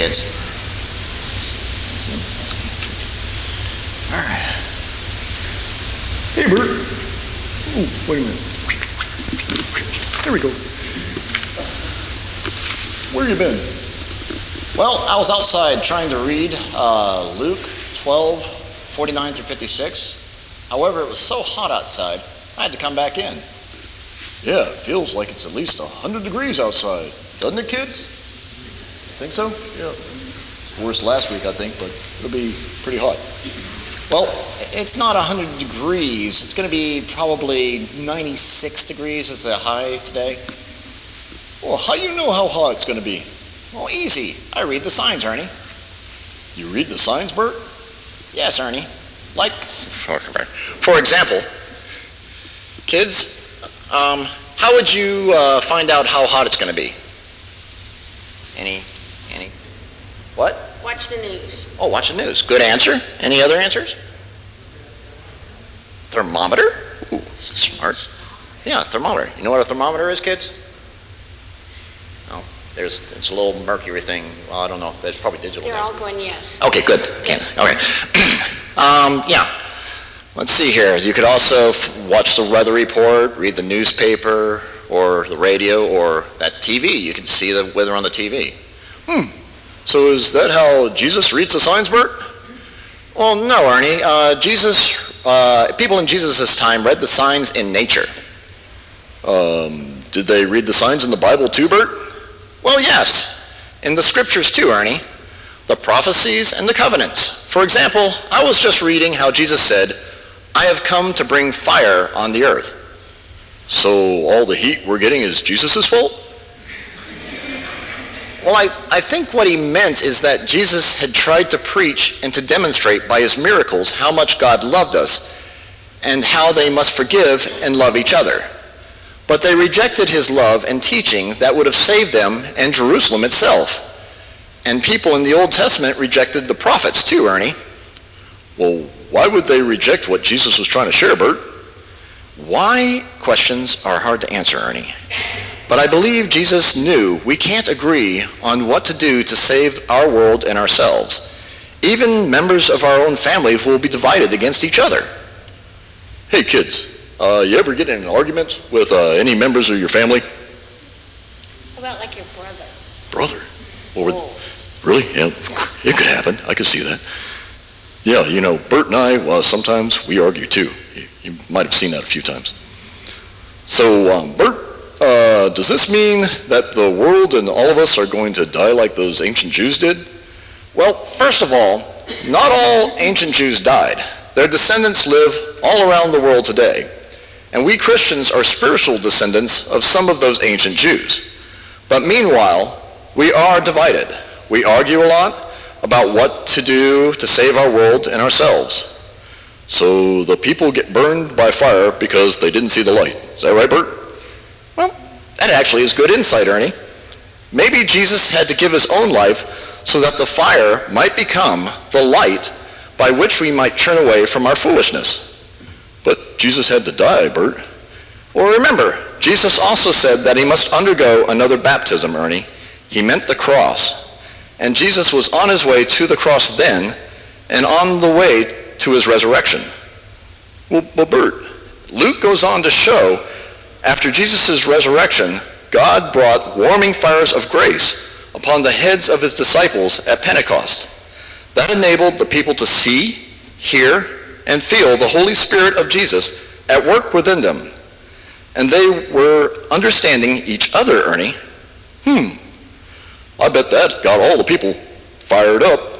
kids. All right. Hey, Burt. Oh, wait a minute. There we go. Where you been? Well, I was outside trying to read Luke 12:49 through 56. However, it was so hot outside, I had to come back in. Yeah, it feels like it's at least 100 degrees outside. Doesn't it, kids? Think so? Yeah. Worse last week, I think, but it'll be pretty hot. Well, it's not 100 degrees. It's going to be probably 96 degrees as the high today. Well, how you know how hot it's going to be? Well, easy. I read the signs, Ernie. You read the signs, Burt? Yes, Ernie. Like, for example, kids, how would you find out how hot it's going to be? Any? What? Watch the news. Oh, watch the news. Good answer. Any other answers? Thermometer? Ooh, smart. Yeah, thermometer. You know what a thermometer is, kids? Oh, it's a little mercury thing. Well, I don't know. That's probably digital. They're all going yes. Okay, good. Okay. Yeah. Let's see here. You could also watch the weather report, read the newspaper, or the radio, or that TV. You can see the weather on the TV. So is that how Jesus reads the signs, Burt? Well, no, Ernie. People in Jesus' time read the signs in nature. Did they read the signs in the Bible too, Burt? Well, yes. In the scriptures too, Ernie. The prophecies and the covenants. For example, I was just reading how Jesus said, "I have come to bring fire on the earth." So all the heat we're getting is Jesus' fault? Well, I think what he meant is that Jesus had tried to preach and to demonstrate by his miracles how much God loved us and how they must forgive and love each other. But they rejected his love and teaching that would have saved them and Jerusalem itself. And people in the Old Testament rejected the prophets too, Ernie. Well, why would they reject what Jesus was trying to share, Burt? Why questions are hard to answer, Ernie. But I believe Jesus knew we can't agree on what to do to save our world and ourselves. Even members of our own family will be divided against each other. Hey, kids, you ever get in an argument with any members of your family? How about like your brother? Brother? Well, really? Yeah, it could happen. I could see that. Yeah, you know, Burt and I, sometimes we argue too. You might have seen that a few times. So, Burt, does this mean that the world and all of us are going to die like those ancient Jews did? Well, first of all, not all ancient Jews died. Their descendants live all around the world today. And we Christians are spiritual descendants of some of those ancient Jews. But meanwhile, we are divided. We argue a lot about what to do to save our world and ourselves. So the people get burned by fire because they didn't see the light. Is that right, Burt? Well, that actually is good insight, Ernie. Maybe Jesus had to give his own life so that the fire might become the light by which we might turn away from our foolishness. But Jesus had to die, Burt. Well, remember, Jesus also said that he must undergo another baptism, Ernie. He meant the cross. And Jesus was on his way to the cross then and on the way to his resurrection. Well, Burt, Luke goes on to show after Jesus' resurrection, God brought warming fires of grace upon the heads of his disciples at Pentecost. That enabled the people to see, hear, and feel the Holy Spirit of Jesus at work within them. And they were understanding each other, Ernie. I bet that got all the people fired up.